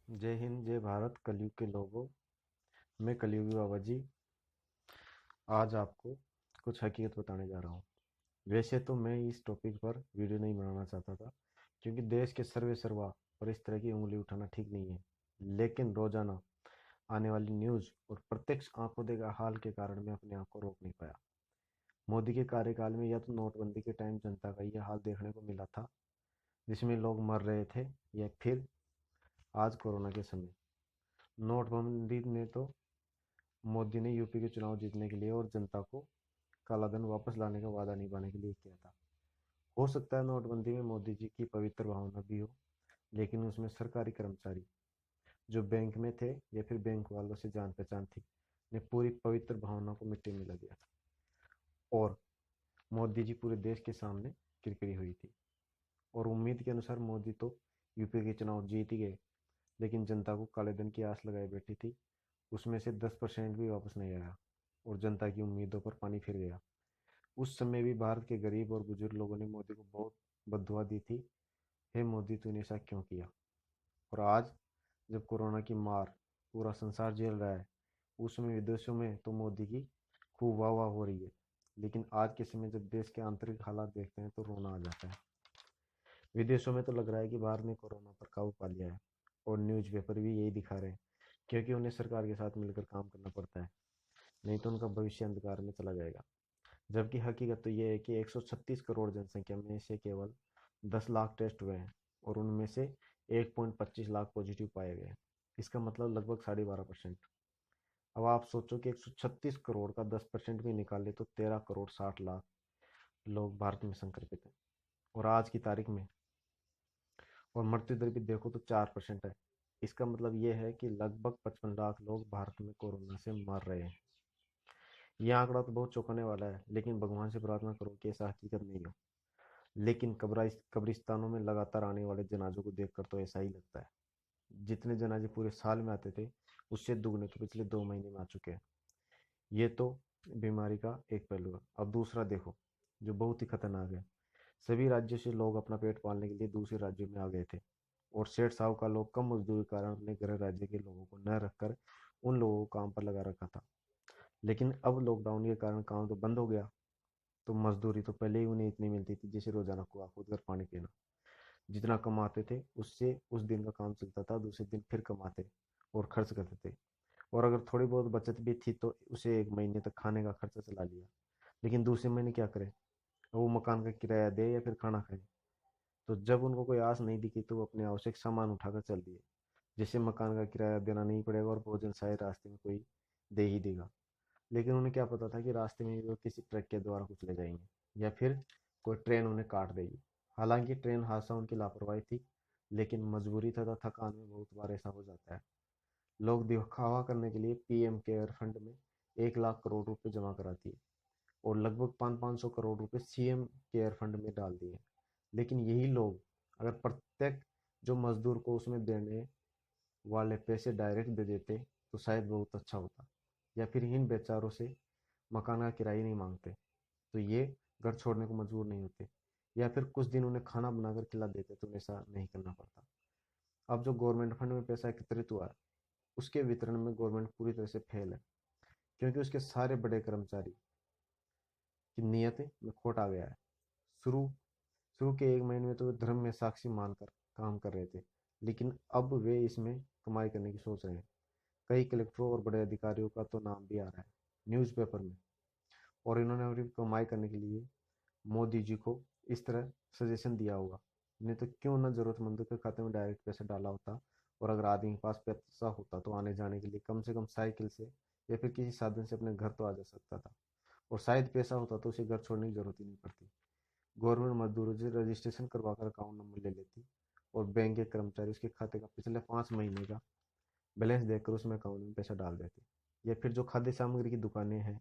जय हिंद, जय भारत। कलयुग के लोगों, मैं कलयुगी बाबा जी आज आपको कुछ हकीकत बताने जा रहा हूँ। वैसे तो मैं इस टॉपिक पर वीडियो नहीं बनाना चाहता था, क्योंकि देश के सर्वे सर्वा पर इस तरह की उंगली उठाना ठीक नहीं है। लेकिन रोजाना आने वाली न्यूज़ और प्रत्यक्ष आंखों देखा हाल के कारण मैं अपने आप को रोक नहीं पाया। मोदी के कार्यकाल में या तो नोटबंदी के टाइम जनता का यह हाल देखने को मिला था, जिसमें लोग मर रहे थे, या फिर आज कोरोना के समय। नोटबंदी ने तो मोदी ने यूपी के चुनाव जीतने के लिए और जनता को काला धन वापस लाने का वादा निभाने के लिए किया था। हो सकता है नोटबंदी में मोदी जी की पवित्र भावना भी हो, लेकिन उसमें सरकारी कर्मचारी जो बैंक में थे या फिर बैंक वालों से जान पहचान थी, ने पूरी पवित्र भावना को मिट्टी में मिला दिया। और मोदी जी पूरे देश के सामने किरकिरी हुई थी। और उम्मीद के अनुसार मोदी तो यूपी के चुनाव जीत ही गए, लेकिन जनता को काले धन की आस लगाए बैठी थी, उसमें से 10% भी वापस नहीं आया और जनता की उम्मीदों पर पानी फिर गया। उस समय भी भारत के गरीब और बुजुर्ग लोगों ने मोदी को बहुत बद्दुआ दी थी, हे मोदी तूने ऐसा क्यों किया। और आज जब कोरोना की मार पूरा संसार झेल रहा है, उस समय विदेशों में तो मोदी की खूब वाह वाह हो रही है। लेकिन आज के समय जब देश के आंतरिक हालात देखते हैं तो रोना आ जाता है। विदेशों में तो लग रहा है कि भारत ने कोरोना पर काबू पा लिया है, और न्यूज़पेपर भी यही दिखा रहे हैं, क्योंकि उन्हें सरकार के साथ मिलकर काम करना पड़ता है, नहीं तो उनका भविष्य अंधकार में चला जाएगा। जबकि हकीकत तो यह है कि 136 करोड़ जनसंख्या में से केवल 10 लाख टेस्ट हुए हैं, और उनमें से 1.25 लाख पॉजिटिव पाए गए। इसका मतलब लगभग 12.5%। अब आप सोचो कि 136 करोड़ का 10% भी निकाले तो 13 करोड़ 60 लाख लोग भारत में संक्रमित हैं। और आज की तारीख में और मृत्यु दर भी देखो तो 4% है। इसका मतलब यह है कि लगभग 55 लाख लोग भारत में कोरोना से मर रहे हैं। यह आंकड़ा तो बहुत चौंकाने वाला है, लेकिन भगवान से प्रार्थना करो कि ऐसा हकीकत नहीं हो। लेकिन कब्रिस्तानों में लगातार आने वाले जनाजों को देखकर तो ऐसा ही लगता है। जितने जनाजे पूरे साल में आते थे, उससे दुगने तो पिछले 2 महीने में आ चुके हैं। ये तो बीमारी का एक पहलू है। अब दूसरा देखो, जो बहुत ही खतरनाक है। सभी राज्यों से लोग अपना पेट पालने के लिए दूसरे राज्यों में आ गए थे, और सेठ साहूकार लोग कम मजदूरी के कारण अपने गृह राज्य के लोगों को न रखकर उन लोगों को काम पर लगा रखा था। लेकिन अब लॉकडाउन के कारण काम तो बंद हो गया, तो मजदूरी तो पहले ही उन्हें इतनी मिलती थी जैसे रोजाना कुआ खोद कर पानी पीना। जितना कमाते थे उससे उस दिन का काम चलता था, दूसरे दिन फिर कमाते और खर्च करते थे। और अगर थोड़ी बहुत बचत भी थी तो उसे एक महीने तक खाने का खर्चा चला लिया। लेकिन दूसरे महीने क्या करें, वो मकान का किराया दे या फिर खाना खाए। तो जब उनको कोई आस नहीं दिखी तो वो अपने आवश्यक सामान उठाकर चल दिए, जिससे मकान का किराया देना नहीं पड़ेगा और भोजन शायद रास्ते में कोई दे ही देगा। लेकिन उन्हें क्या पता था कि रास्ते में वो किसी ट्रक के द्वारा कुचले जाएंगे, या फिर कोई ट्रेन उन्हें काट देगी। हालांकि ट्रेन हादसा उनकी लापरवाही थी, लेकिन मजबूरी तथा थकान में बहुत बार ऐसा हो जाता है। लोग दिखावा करने के लिए पीएम केयर फंड में 1 लाख करोड़ रुपए जमा कराती है, और लगभग 500 500 करोड़ रुपए सीएम केयर फंड में डाल दिए। लेकिन यही लोग अगर प्रत्येक जो मजदूर को उसमें देने वाले पैसे डायरेक्ट दे देते तो शायद बहुत अच्छा होता। या फिर इन बेचारों से मकान का किराया नहीं मांगते, तो ये घर छोड़ने को मजबूर नहीं होते। या फिर कुछ दिन उन्हें खाना बनाकर खिला देते तो ऐसा नहीं करना पड़ता। अब जो गवर्नमेंट फंड में पैसा एकत्रित हुआ है, उसके वितरण में गवर्नमेंट पूरी तरह से फेल है, क्योंकि उसके सारे बड़े कर्मचारी की नीयत में खोट आ गया है। शुरू शुरू के 1 महीने में तो वे धर्म में साक्षी मानकर काम कर रहे थे, लेकिन अब वे इसमें कमाई करने की सोच रहे हैं। कई कलेक्टरों और बड़े अधिकारियों का तो नाम भी आ रहा है न्यूज़पेपर में, और इन्होंने अपनी कमाई करने के लिए मोदी जी को इस तरह सजेशन दिया होगा। नहीं तो क्यों ना जरूरतमंदों के खाते में डायरेक्ट पैसा डाला होता, और अगर आदमी के पास पैसा होता तो आने जाने के लिए कम से कम साइकिल से या फिर किसी साधन से अपने घर तो आ जा सकता था। और शायद पैसा होता तो उसे घर छोड़ने की जरूरत ही नहीं पड़ती। गवर्नमेंट मजदूरों से रजिस्ट्रेशन करवा कर अकाउंट नंबर ले लेती, और बैंक के कर्मचारी उसके खाते का पिछले 5 महीने का बैलेंस देखकर उसमें अकाउंट में पैसा डाल देते। या फिर जो खाद्य सामग्री की दुकानें हैं,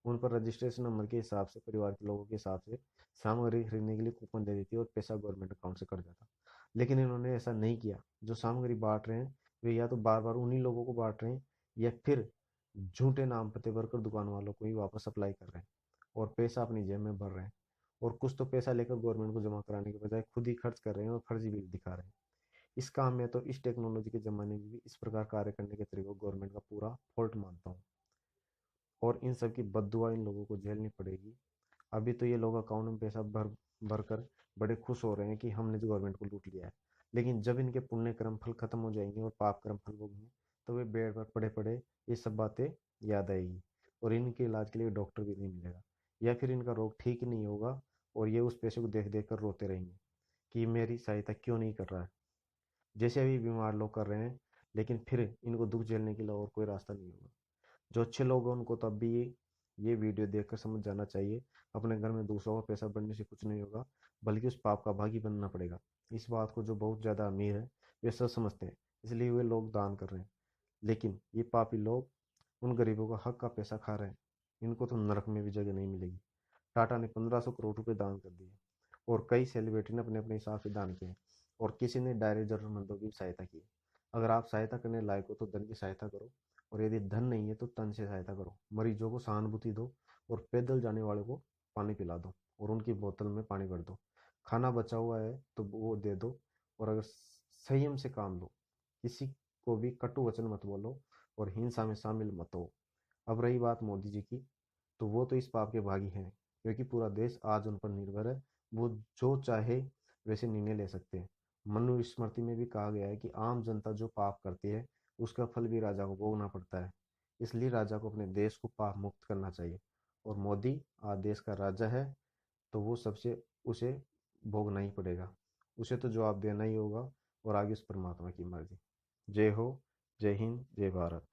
उन पर रजिस्ट्रेशन नंबर के हिसाब से परिवार के लोगों के हिसाब से सामग्री खरीदने के लिए कूपन दे देती और पैसा गवर्नमेंट अकाउंट से कट जाता। लेकिन इन्होंने ऐसा नहीं किया। जो सामग्री बांट रहे हैं वे या तो बार बार उन्हीं लोगों को बांट रहे हैं, या फिर झूठे नाम पते भरकर दुकान वालों को ही वापस अप्लाई कर रहे हैं, और पैसा अपनी जेब में भर रहे हैं। और कुछ तो पैसा लेकर गवर्नमेंट को जमा कराने के बजाय खुद ही खर्च कर रहे हैं और फर्जी बिल दिखा रहे हैं। इस काम में तो इस टेक्नोलॉजी के ज़माने में भी इस प्रकार कार्य करने के तरीकों को गवर्नमेंट का पूरा फॉल्ट मानता हूँ। और इन सब की बद्दुआ इन लोगों को झेलनी पड़ेगी। अभी तो ये लोग अकाउंट में पैसा भर भर कर बड़े खुश हो रहे हैं कि हमने जो गवर्नमेंट को लूट लिया है। लेकिन जब इनके पुण्य कर्म फल खत्म हो जाएंगे और पाप कर्म फल भोगेंगे, तो वे बेड पर पड़े पड़े ये सब बातें याद आएगी, और इनके इलाज के लिए डॉक्टर भी नहीं मिलेगा, या फिर इनका रोग ठीक ही नहीं होगा, और ये उस पैसे को देख देख कर रोते रहेंगे कि मेरी सहायता क्यों नहीं कर रहा है, जैसे अभी बीमार लोग कर रहे हैं। लेकिन फिर इनको दुख झेलने के लिए और कोई रास्ता नहीं होगा। जो अच्छे लोग हैं उनको तब भी ये वीडियो देखकर समझ जाना चाहिए, अपने घर में दूसरों का पैसा बढ़ने से कुछ नहीं होगा, बल्कि उस पाप का भागी बनना पड़ेगा। इस बात को जो बहुत ज़्यादा अमीर है वे सब समझते हैं, इसलिए वे लोग दान कर रहे हैं। लेकिन ये पापी लोग उन गरीबों का हक का पैसा खा रहे हैं, इनको तो नरक में भी जगह नहीं मिलेगी। टाटा ने 1500 करोड़ रुपए दान कर दिए, और कई सेलिब्रिटी ने अपने अपने हिसाब से दान किए, और किसी ने डायरेक्ट जरूरतमंदों की सहायता की। अगर आप सहायता करने लायक हो तो धन की सहायता करो, और यदि धन नहीं है तो तन से सहायता करो। मरीजों को सहानुभूति दो, और पैदल जाने वाले को पानी पिला दो, और उनकी बोतल में पानी भर दो। खाना बचा हुआ है तो वो दे दो, और अगर संयम से काम लो, किसी को भी कटु वचन मत बोलो, और हिंसा में शामिल मत हो। अब रही बात मोदी जी की, तो वो तो इस पाप के भागी हैं, क्योंकि पूरा देश आज उन पर निर्भर है। वो जो चाहे वैसे निर्णय ले सकते हैं। मनुस्मृति में भी कहा गया है कि आम जनता जो पाप करती है उसका फल भी राजा को भोगना पड़ता है। इसलिए राजा को अपने देश को पाप मुक्त करना चाहिए, और मोदी आज देश का राजा है, तो वो सबसे उसे भोगना ही पड़ेगा। उसे तो जवाब देना ही होगा, और आगे उस परमात्मा की मर्जी। जय हो, जय हिंद, जय भारत।